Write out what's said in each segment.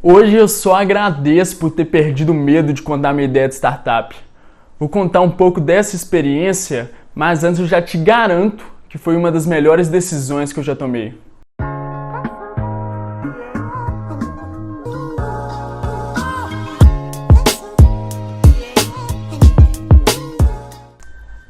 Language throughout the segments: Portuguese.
Hoje eu só agradeço por ter perdido o medo de contar minha ideia de startup. Vou contar um pouco dessa experiência, mas antes eu já te garanto que foi uma das melhores decisões que eu já tomei.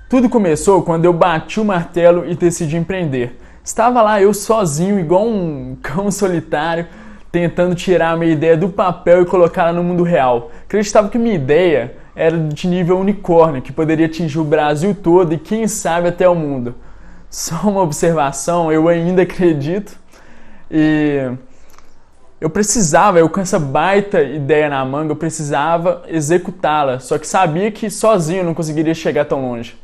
Tudo começou quando eu bati o martelo e decidi empreender. Estava lá eu sozinho, igual um cão solitário, tentando tirar a minha ideia do papel e colocá-la no mundo real. Acreditava que minha ideia era de nível unicórnio, que poderia atingir o Brasil todo e quem sabe até o mundo. Só uma observação, eu ainda acredito. E eu com essa baita ideia na manga, eu precisava executá-la. Só que sabia que sozinho eu não conseguiria chegar tão longe.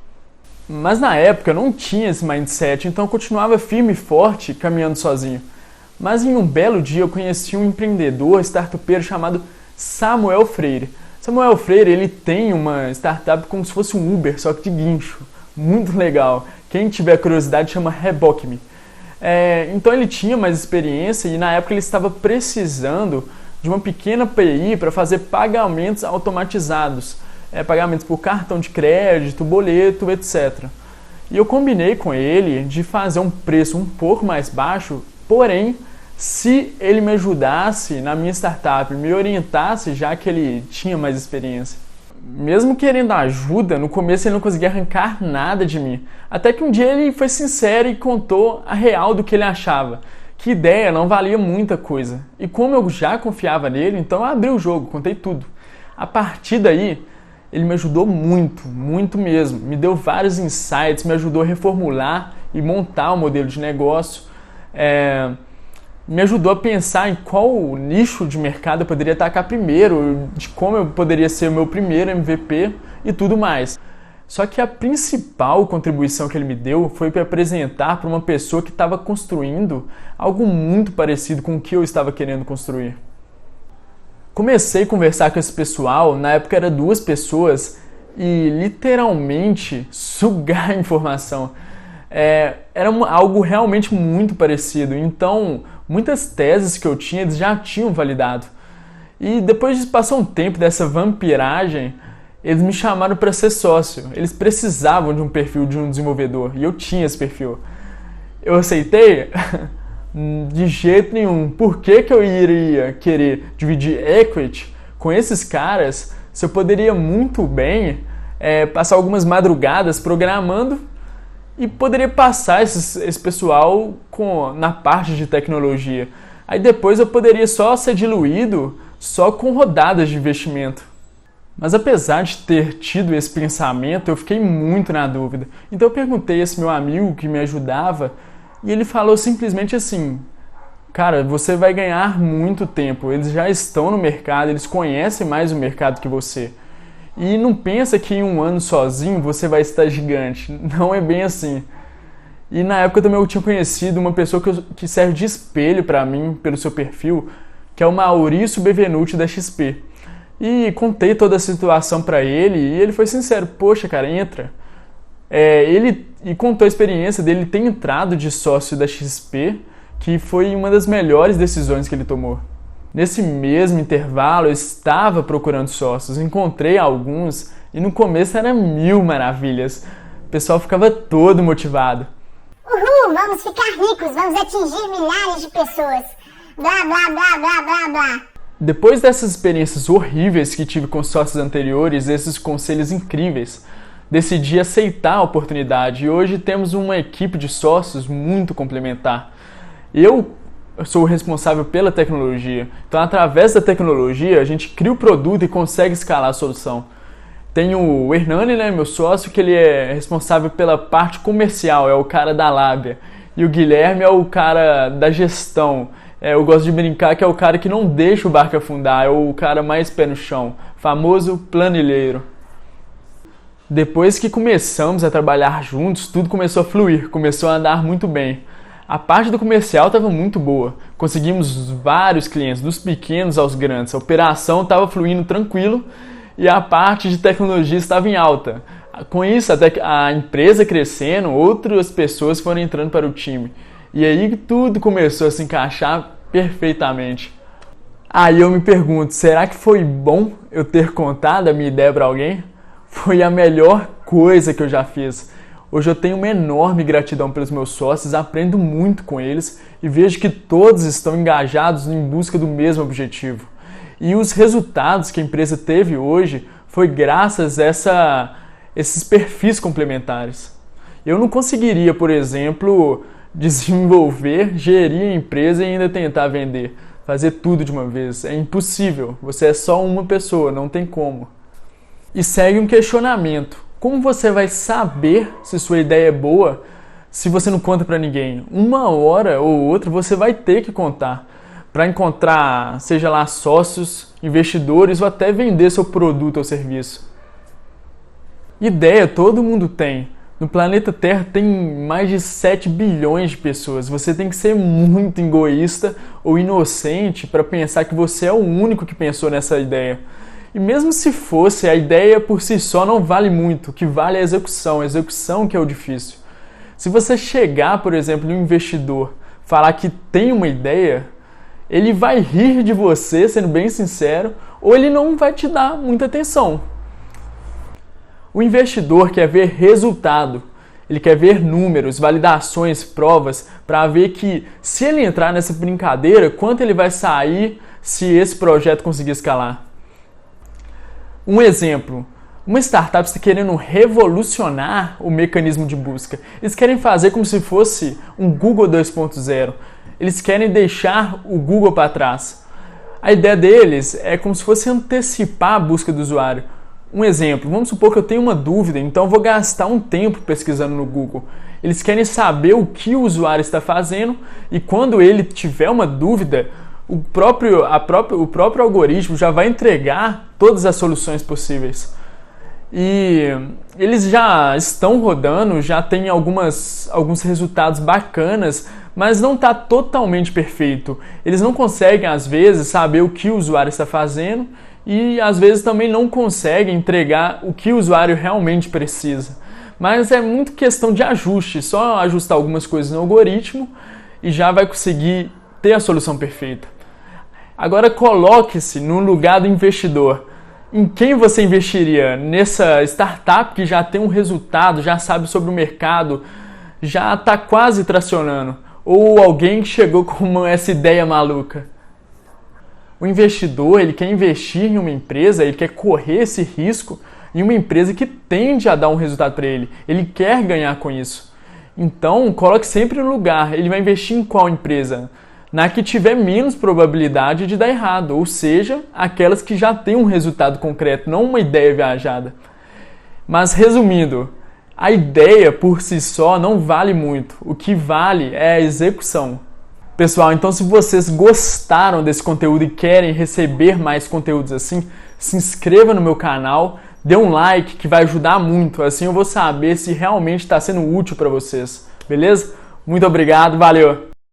Mas na época eu não tinha esse mindset, então eu continuava firme e forte caminhando sozinho. Mas em um belo dia eu conheci um empreendedor startupeiro chamado Samuel Freire. Samuel Freire, ele tem uma startup como se fosse um Uber, só que de guincho. Muito legal. Quem tiver curiosidade chama Reboque-me. Então ele tinha mais experiência e na época ele estava precisando de uma pequena API para fazer pagamentos automatizados. Pagamentos por cartão de crédito, boleto, etc. E eu combinei com ele de fazer um preço um pouco mais baixo, porém, se ele me ajudasse na minha startup, me orientasse, já que ele tinha mais experiência. Mesmo querendo ajuda, no começo ele não conseguia arrancar nada de mim. Até que um dia ele foi sincero e contou a real do que ele achava. Que ideia não valia muita coisa. E como eu já confiava nele, então eu abri o jogo, contei tudo. A partir daí, ele me ajudou muito, muito mesmo. Me deu vários insights, me ajudou a reformular e montar o modelo de negócio. Me ajudou a pensar em qual nicho de mercado eu poderia atacar primeiro, de como eu poderia ser o meu primeiro MVP e tudo mais. Só que a principal contribuição que ele me deu foi para apresentar para uma pessoa que estava construindo algo muito parecido com o que eu estava querendo construir. Comecei a conversar com esse pessoal, na época era 2 pessoas, e literalmente sugar a informação. Era algo realmente muito parecido, então muitas teses que eu tinha eles já tinham validado. E depois de passar um tempo dessa vampiragem, eles me chamaram para ser sócio. Eles precisavam de um perfil de um desenvolvedor, e eu tinha esse perfil. Eu aceitei? De jeito nenhum. Por que eu iria querer dividir equity com esses caras se eu poderia muito bem passar algumas madrugadas programando e poderia passar esse pessoal na parte de tecnologia. Aí depois eu poderia só ser diluído só com rodadas de investimento. Mas apesar de ter tido esse pensamento, eu fiquei muito na dúvida. Então eu perguntei a esse meu amigo que me ajudava e ele falou simplesmente assim: cara, você vai ganhar muito tempo, eles já estão no mercado, eles conhecem mais o mercado que você. E não pensa que em um ano sozinho você vai estar gigante, não é bem assim. E na época também eu tinha conhecido uma pessoa que serve de espelho para mim, pelo seu perfil, que é o Maurício Bevenuti da XP. E contei toda a situação para ele e ele foi sincero: poxa cara, entra. Ele contou a experiência dele ter entrado de sócio da XP, que foi uma das melhores decisões que ele tomou. Nesse mesmo intervalo, eu estava procurando sócios, encontrei alguns e no começo era 1000 maravilhas. O pessoal ficava todo motivado. Uhul, vamos ficar ricos, vamos atingir milhares de pessoas. Blá, blá, blá, blá, blá, blá. Depois dessas experiências horríveis que tive com sócios anteriores, esses conselhos incríveis, decidi aceitar a oportunidade e hoje temos uma equipe de sócios muito complementar. Eu sou o responsável pela tecnologia, então através da tecnologia a gente cria o produto e consegue escalar a solução. Tem o Hernani, meu sócio, que ele é responsável pela parte comercial, é o cara da lábia. E o Guilherme é o cara da gestão. Eu gosto de brincar que é o cara que não deixa o barco afundar, é o cara mais pé no chão, famoso planilheiro. Depois que começamos a trabalhar juntos, tudo começou a fluir, começou a andar muito bem. A parte do comercial estava muito boa, conseguimos vários clientes, dos pequenos aos grandes, a operação estava fluindo tranquilo e a parte de tecnologia estava em alta. Com isso, até a empresa crescendo, outras pessoas foram entrando para o time. E aí tudo começou a se encaixar perfeitamente. Aí eu me pergunto, será que foi bom eu ter contado a minha ideia para alguém? Foi a melhor coisa que eu já fiz. Hoje eu tenho uma enorme gratidão pelos meus sócios, aprendo muito com eles e vejo que todos estão engajados em busca do mesmo objetivo. E os resultados que a empresa teve hoje foi graças a esses perfis complementares. Eu não conseguiria, por exemplo, desenvolver, gerir a empresa e ainda tentar vender. Fazer tudo de uma vez. É impossível. Você é só uma pessoa, não tem como. E segue um questionamento. Como você vai saber se sua ideia é boa se você não conta para ninguém? Uma hora ou outra você vai ter que contar para encontrar, seja lá, sócios, investidores ou até vender seu produto ou serviço. Ideia todo mundo tem. No planeta Terra tem mais de 7 bilhões de pessoas. Você tem que ser muito egoísta ou inocente para pensar que você é o único que pensou nessa ideia. E mesmo se fosse, a ideia por si só não vale muito. O que vale é a execução que é o difícil. Se você chegar, por exemplo, em um investidor, falar que tem uma ideia, ele vai rir de você, sendo bem sincero, ou ele não vai te dar muita atenção. O investidor quer ver resultado, ele quer ver números, validações, provas, para ver que se ele entrar nessa brincadeira, quanto ele vai sair se esse projeto conseguir escalar. Um exemplo, uma startup está querendo revolucionar o mecanismo de busca. Eles querem fazer como se fosse um Google 2.0. Eles querem deixar o Google para trás. A ideia deles é como se fosse antecipar a busca do usuário. Um exemplo, vamos supor que eu tenho uma dúvida, então eu vou gastar um tempo pesquisando no Google. Eles querem saber o que o usuário está fazendo e quando ele tiver uma dúvida, o próprio algoritmo já vai entregar todas as soluções possíveis. E eles já estão rodando, já tem alguns resultados bacanas, mas não está totalmente perfeito. Eles não conseguem, às vezes, saber o que o usuário está fazendo e, às vezes, também não conseguem entregar o que o usuário realmente precisa. Mas é muito questão de ajuste, só ajustar algumas coisas no algoritmo e já vai conseguir ter a solução perfeita. Agora coloque-se no lugar do investidor. Em quem você investiria? Nessa startup que já tem um resultado, já sabe sobre o mercado, já está quase tracionando? Ou alguém que chegou com essa ideia maluca? O investidor, ele quer investir em uma empresa, ele quer correr esse risco em uma empresa que tende a dar um resultado para ele. Ele quer ganhar com isso. Então, coloque sempre no lugar. Ele vai investir em qual empresa? Na que tiver menos probabilidade de dar errado, ou seja, aquelas que já têm um resultado concreto, não uma ideia viajada. Mas resumindo, a ideia por si só não vale muito, o que vale é a execução. Pessoal, então se vocês gostaram desse conteúdo e querem receber mais conteúdos assim, se inscreva no meu canal, dê um like que vai ajudar muito, assim eu vou saber se realmente está sendo útil para vocês, beleza? Muito obrigado, valeu!